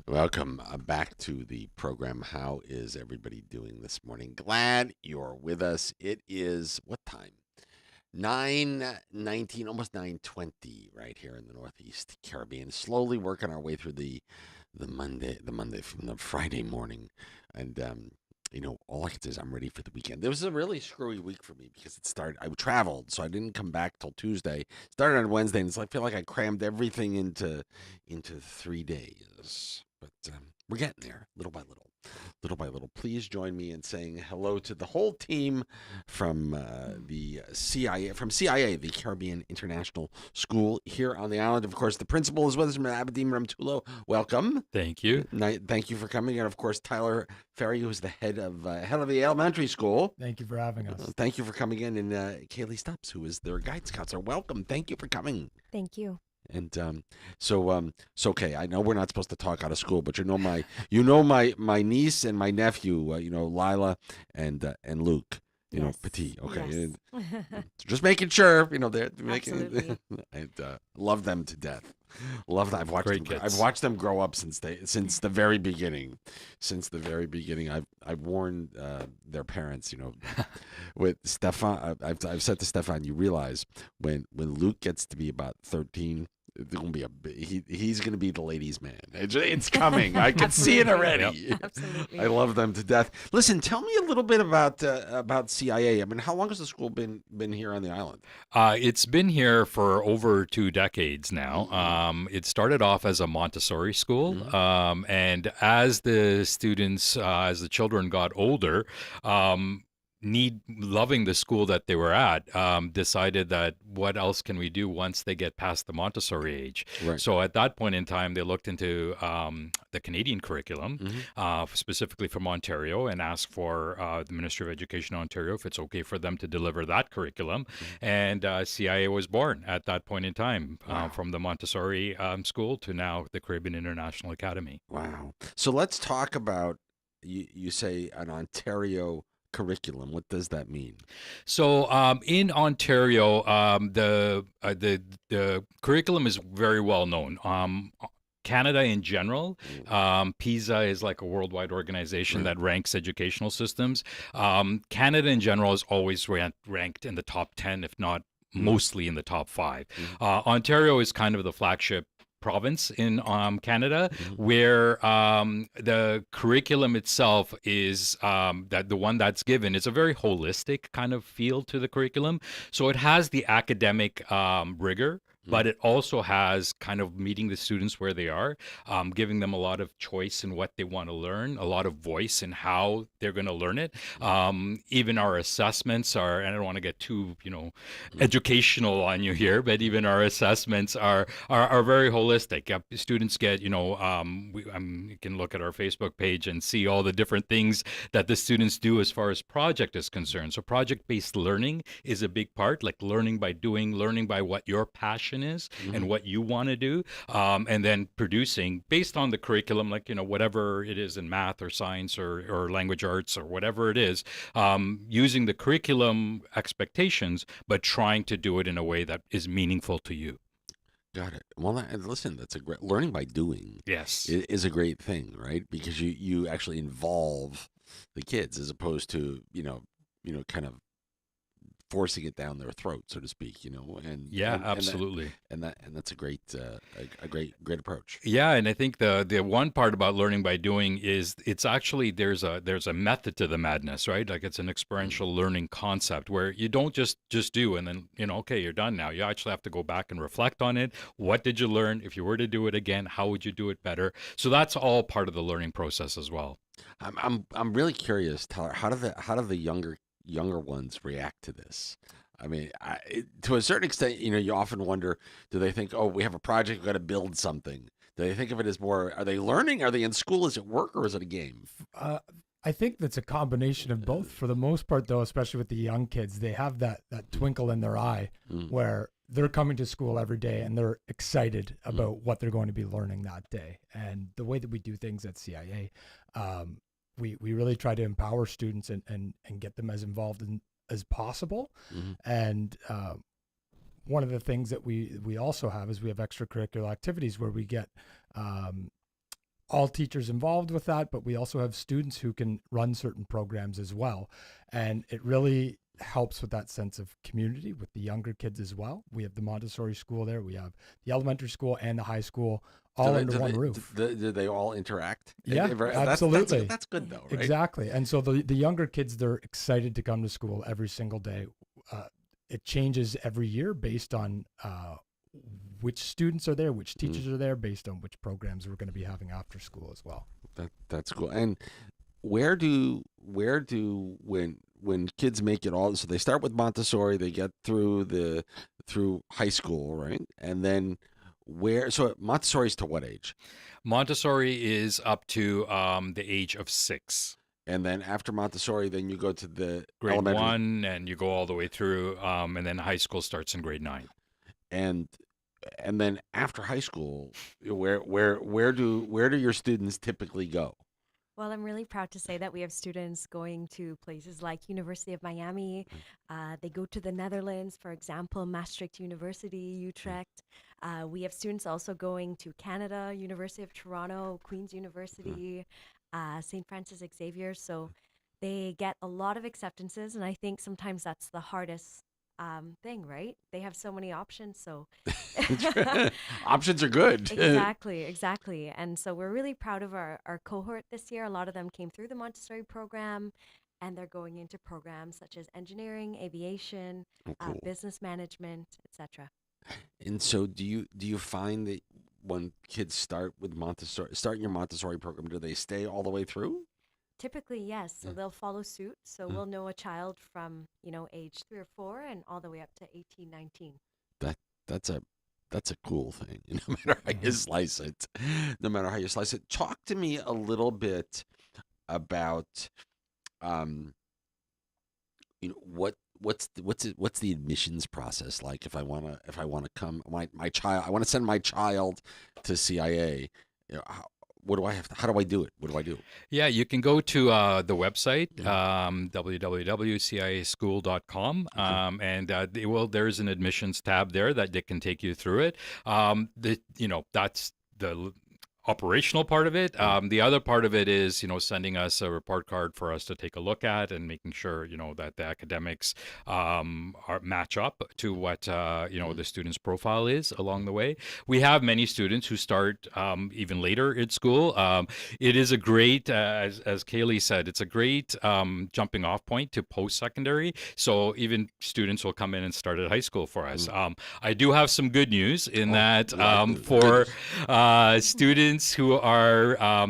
Welcome back to the program. How is everybody doing this morning? Glad you're with us. It is what time? 9:19, almost 9:20 right here in the Northeast Caribbean. Slowly working our way through the Monday from the Friday morning. And all I can say is I'm ready for the weekend. It was a really screwy week for me because I traveled, so I didn't come back till Tuesday. Started on Wednesday, and I feel like I crammed everything into 3 days. But we're getting there, little by little, little by little. Please join me in saying hello to the whole team from the CIA, the Caribbean International School here on the island. Of course, the principal is with us, Abedin Ramtulo. Welcome. Thank you. Thank you for coming, and of course, Tyler Ferry, who is the head of the elementary school. Thank you for having us. Thank you for coming in, and Kaylee Stubbs, who is their guidance counselor. Welcome. Thank you for coming. Thank you. And so okay. I know we're not supposed to talk out of school, but my niece and my nephew, Lila and Luke, Yes. Petit. Okay, Yes. just making sure, they're making. Absolutely. And love them to death. Love that. Great kids. I've watched them grow up since the very beginning. Since the very beginning, I've warned their parents. With Stefan, I've said to Stefan, you realize when Luke gets to be about 13. It's gonna be he's gonna be the ladies' man. It's coming. I can see it already. Absolutely. I love them to death. Listen, tell me a little bit about CIA. I mean, how long has the school been here on the island? It's been here for over 2 decades now. It started off as a Montessori school, and as as the children got older, loving the school that they were at, decided that what else can we do once they get past the Montessori age. Right. So at that point in time, they looked into the Canadian curriculum, specifically from Ontario, and asked for the Ministry of Education in Ontario if it's okay for them to deliver that curriculum. And CIA was born at that point in time, from the Montessori school to now the Caribbean International Academy. Wow. So let's talk about you say an Ontario curriculum. What does that mean? So in Ontario, the curriculum is very well known. Canada in general, PISA is like a worldwide organization that ranks educational systems. Canada in general is always ranked in the top 10, if not mostly in the top 5. Ontario is kind of the flagship province in Canada, where the curriculum itself is that the one that's given is a very holistic kind of feel to the curriculum. So it has the academic rigor, but it also has kind of meeting the students where they are, giving them a lot of choice in what they want to learn, a lot of voice in how they're going to learn it. Even our assessments are, and I don't want to get too, educational on you here, but even our assessments are very holistic. Students get, you can look at our Facebook page and see all the different things that the students do as far as project is concerned. So project-based learning is a big part, like learning by doing, learning by what your passion is and what you want to do, and then producing based on the curriculum, like whatever it is in math or science or language arts or whatever it is, using the curriculum expectations but trying to do it in a way that is meaningful to you. Got it. Well, listen, that's a great learning by doing. Yes. Is a great thing, right? Because you actually involve the kids as opposed to kind of forcing it down their throat, so to speak, and absolutely. And that's a great great approach. Yeah, and I think the one part about learning by doing is it's actually there's a method to the madness, right? Like it's an experiential learning concept where you don't just do and then okay, you're done now. You actually have to go back and reflect on it. What did you learn? If you were to do it again, how would you do it better? So that's all part of the learning process as well. I'm really curious, Tyler. How do the younger ones react to this? I mean, to a certain extent, you often wonder, do they think, oh, we have a project, we've got to build something? Do they think of it as more, are they learning? Are they in school? Is it work or is it a game? I think that's a combination of both. For the most part, though, especially with the young kids, they have that twinkle in their eye where they're coming to school every day and they're excited about what they're going to be learning that day. And the way that we do things at CIA, we really try to empower students and get them as involved as possible. And one of the things that we also have is we have extracurricular activities where we get all teachers involved with that, but we also have students who can run certain programs as well. And it really helps with that sense of community with the younger kids as well. We have the Montessori school there. We have the elementary school and the high school all under one roof. Do they all interact? Yeah, absolutely. That's good though, right? Exactly. And so the younger kids, they're excited to come to school every single day. It changes every year based on which students are there, which teachers are there, based on which programs we're going to be having after school as well. That's cool. And where do when kids make it all, so they start with Montessori, they get through high school, right? And then so Montessori's to what age? Montessori is up to the age of 6. And then after Montessori, then you go to the grade elementary 1, and you go all the way through, and then high school starts in grade 9. And then after high school, where do your students typically go? Well, I'm really proud to say that we have students going to places like University of Miami. They go to the Netherlands, for example, Maastricht University, Utrecht. We have students also going to Canada, University of Toronto, Queen's University, St. Francis Xavier. So they get a lot of acceptances, and I think sometimes that's the hardest thing, right? They have so many options, so options are good. Exactly. And so we're really proud of our cohort this year. A lot of them came through the Montessori program, and they're going into programs such as engineering, aviation, Cool. business management, etc. And so do you find that when kids start in your Montessori program, do they stay all the way through? Typically, yes. So they'll follow suit. So we'll know a child from, age 3 or 4 and all the way up to 18, 19. That's a cool thing. No matter how you slice it. No matter how you slice it. Talk to me a little bit about what's the admissions process like if I want to come my child, I want to send my child to CIA. How do I do it? What do I do? Yeah, you can go to the website, www.ciaschool.com, and there's an admissions tab there that they can take you through it. That's the operational part of it. The other part of it is, sending us a report card for us to take a look at and making sure, that the academics match up to what, the student's profile is along the way. We have many students who start even later in school. It is a great, as Kaylee said, it's a great jumping off point to post-secondary. So even students will come in and start at high school for us. I do have some good news in that for students who are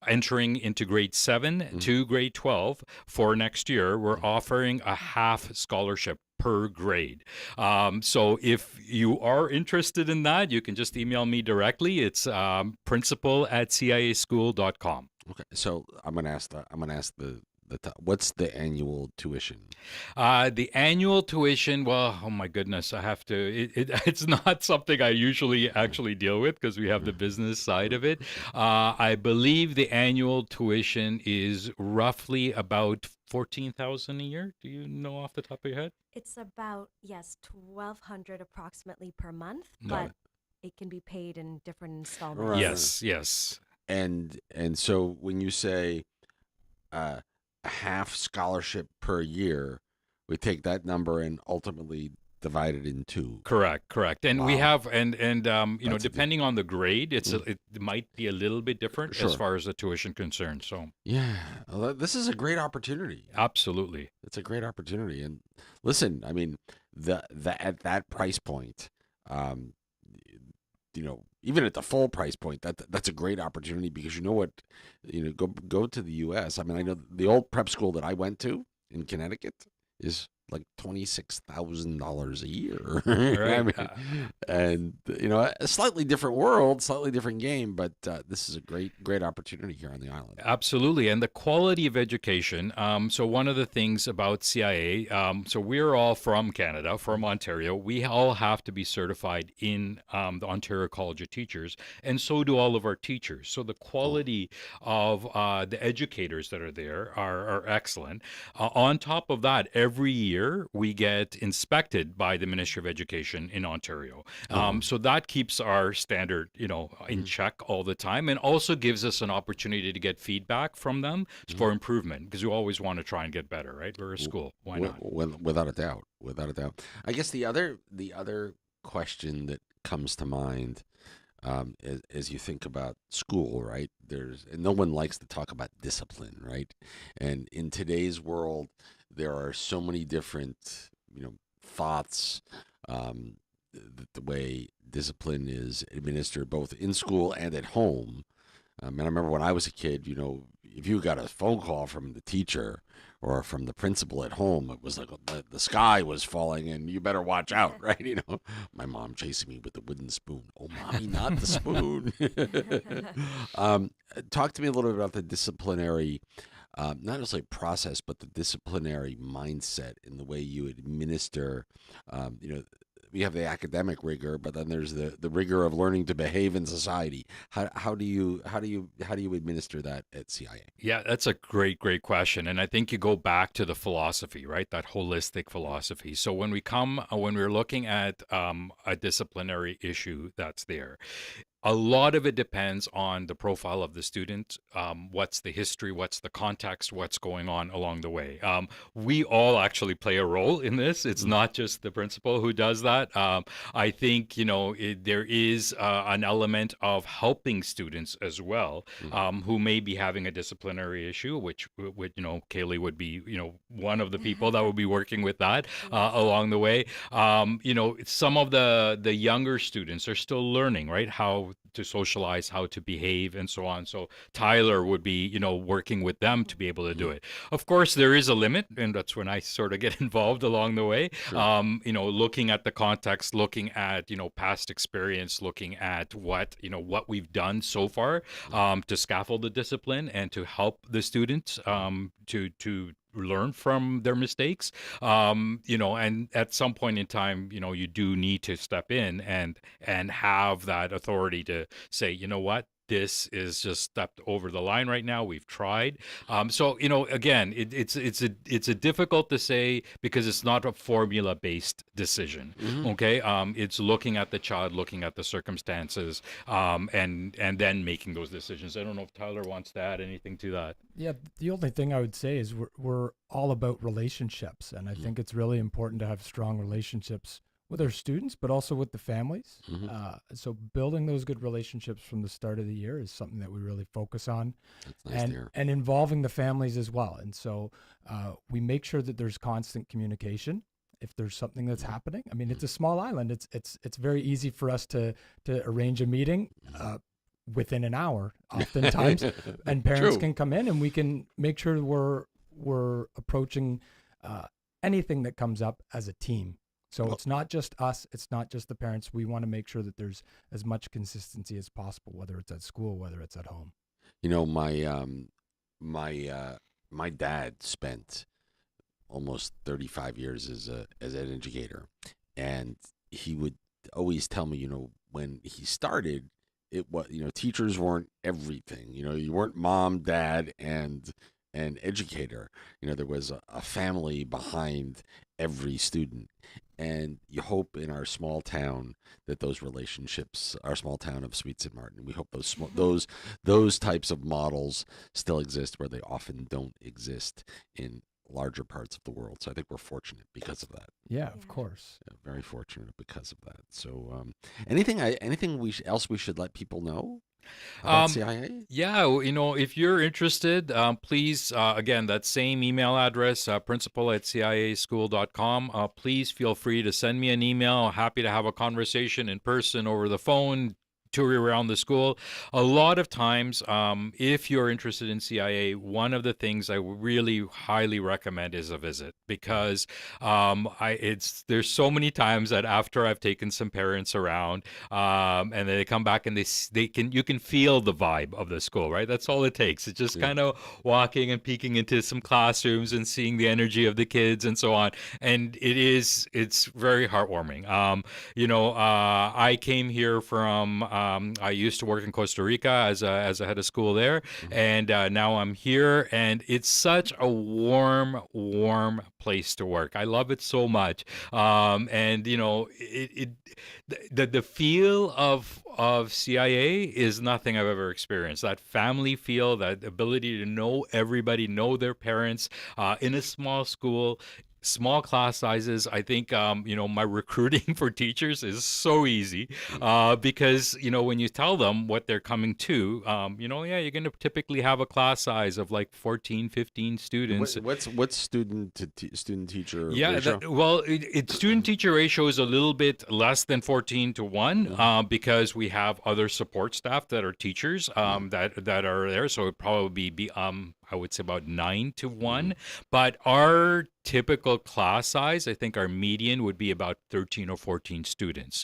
entering into grade 7 to grade 12 for next year, we're offering a half scholarship per grade. So if you are interested in that, you can just email me directly. It's principal@ciaschool.com. Okay, so I'm gonna ask what's the annual tuition? The annual tuition, well, oh my goodness, I have to, it's not something I usually actually deal with because we have the business side of it. I believe the annual tuition is roughly about $14,000 a year. Do you know off the top of your head? It's about, yes, $1,200 approximately per month, Got but it can be paid in different installments. Right. Yes. And so when you say a half scholarship per year, we take that number and ultimately divide it in 2. Correct. And we Wow. have, and depending on the grade, it might be a little bit different Sure. as far as the tuition concerned. So Yeah, well, this is a great opportunity. absolutely. It's a great opportunity. And listen, I mean, at that price point, even at the full price point, that's a great opportunity because go to the U.S. I mean, I know the old prep school that I went to in Connecticut is like $26,000 a year. Right. I mean, and a slightly different world, slightly different game, but this is a great opportunity here on the island. Absolutely. And the quality of education. So one of the things about CIA, so we're all from Canada, from Ontario. We all have to be certified in the Ontario College of Teachers, and so do all of our teachers. So the quality of the educators that are there are excellent. On top of that, every year year, we get inspected by the Ministry of Education in Ontario. So that keeps our standard, in check all the time, and also gives us an opportunity to get feedback from them for improvement, because we always want to try and get better, right? We're a school. Why not? Without a doubt, without a doubt. I guess the other question that comes to mind, as you think about school, right? And no one likes to talk about discipline, right? And in today's world, there are so many different, thoughts, the way discipline is administered both in school and at home. And I remember when I was a kid, if you got a phone call from the teacher or from the principal at home, it was like the sky was falling and you better watch out, right? My mom chasing me with the wooden spoon. Oh, mommy, not the spoon. Talk to me a little bit about the disciplinary, not necessarily process, but the disciplinary mindset in the way you administer, we have the academic rigor, but then there's the rigor of learning to behave in society. How do you administer that at CIA? Yeah, that's a great question. And I think you go back to the philosophy, right? That holistic philosophy. So when we're looking at a disciplinary issue that's there, a lot of it depends on the profile of the student. What's the history? What's the context? What's going on along the way? We all actually play a role in this. It's not just the principal who does that. I think, there is an element of helping students as well, who may be having a disciplinary issue, which Kaylee would be, one of the people that would be working with that along the way. Some of the younger students are still learning, right? How to socialize, how to behave, and so on. So Tyler would be, working with them to be able to do it. Of course, there is a limit, and that's when I sort of get involved along the way. Sure. Looking at the context, looking at, past experience, looking at what we've done so far to scaffold the discipline and to help the students to learn from their mistakes, and at some point in time, you do need to step in and have that authority to say, what, this is just stepped over the line right now. We've tried. So, again, it's a difficult to say because it's not a formula-based decision. Okay. It's looking at the child, looking at the circumstances, and then making those decisions. I don't know if Tyler wants to add anything to that. Yeah, the only thing I would say is we're all about relationships, and I think it's really important to have strong relationships with our students, but also with the families. So building those good relationships from the start of the year is something that we really focus on. That's nice to hear. And involving the families as well. And so we make sure that there's constant communication if there's something that's happening. I mean, it's a small island. It's very easy for us to arrange a meeting within an hour oftentimes, and parents can come in and we can make sure we're approaching anything that comes up as a team. So it's not just us, it's not just the parents. We want to make sure that there's as much consistency as possible, whether it's at school, whether it's at home. My dad spent almost 35 years as an educator, and he would always tell me, when he started, it was, teachers weren't everything. You weren't mom, dad, and an educator. There was a family behind every student. And you hope in our small town that those relationships, our small town of Sweet St. Martin, we hope those types of models still exist where they often don't exist in larger parts of the world. So I think we're fortunate because of that. Yeah, of course. Yeah, very fortunate because of that. So anything else we should let people know about CIA? Yeah, if you're interested, please, again, that same email address, principal@ciaschool.com. Please feel free to send me an email. Happy to have a conversation in person, over the phone, tour around the school. A lot of times, if you're interested in CIA, one of the things I really highly recommend is a visit, because there's so many times that after I've taken some parents around, and they come back and you can feel the vibe of the school, right? That's all it takes. It's just kind of walking and peeking into some classrooms and seeing the energy of the kids and so on. And it's very heartwarming. I came here from I used to work in Costa Rica as a head of school there, and now I'm here, and it's such a warm place to work. I love it so much, and the feel of CIA is nothing I've ever experienced. That family feel, that ability to know everybody, know their parents, in a small school, small class sizes. I think my recruiting for teachers is so easy, because when you tell them what they're coming to, you're going to typically have a class size of like 14, 15 students. What's student teacher Yeah, ratio? student teacher ratio is a little bit less than 14 to 1, because we have other support staff that are teachers, that are there. So it'd probably be I would say about 9 to 1. But our typical class size, I think our median would be about 13 or 14 students,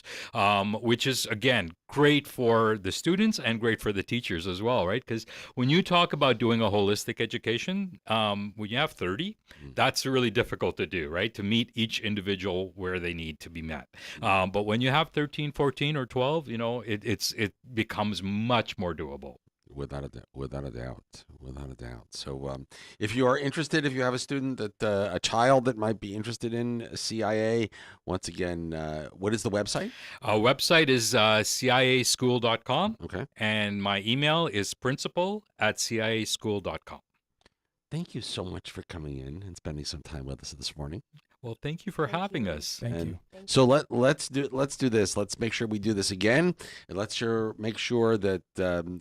which is, again, great for the students and great for the teachers as well, right? Because when you talk about doing a holistic education, when you have 30, that's really difficult to do, right? To meet each individual where they need to be met. But when you have 13, 14, or 12, it becomes much more doable. Without a doubt. So, if you are interested, if you have a student a child that might be interested in CIA, once again, what is the website? Our website is ciaschool.com. Okay. And my email is principal@ciaschool.com. Thank you so much for coming in and spending some time with us this morning. Well, thank you for Thank having you. us. Thank And you. so let's do this. Let's make sure we do this again, and make sure that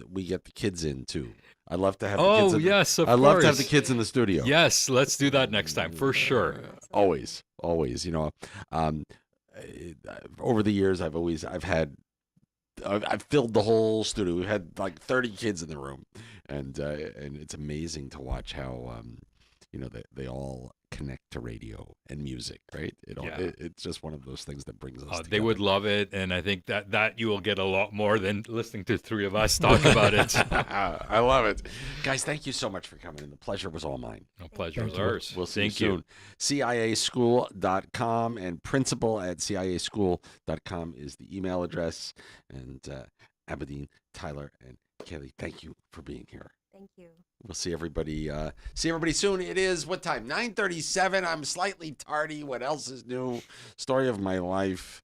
we get the kids in too. I'd love to have the kids. Oh, yes, of I'd course. love to have the kids in the studio. Yes, let's do that next time for sure. Always. Over the years, I've filled the whole studio. We had like 30 kids in the room, and it's amazing to watch how they all connect to radio and music, right? It's just one of those things that brings us together. They would love it, and I think that you will get a lot more than listening to three of us talk about it. I love it. Guys, thank you so much for coming in. The pleasure was all mine. No, pleasure Thank is you. ours. We'll see Thank you soon. ciaschool.com and principal@ciaschool.com is the email address. And Abedin, Tyler, and Kelly, thank you for being here. Thank you. We'll see everybody soon. It is what time? 9:37. I'm slightly tardy. What else is new? Story of my life.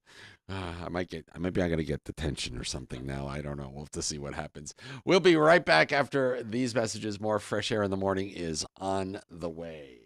Maybe I'm going to get detention or something now. I don't know. We'll have to see what happens. We'll be right back after these messages. More Fresh Air in the Morning is on the way.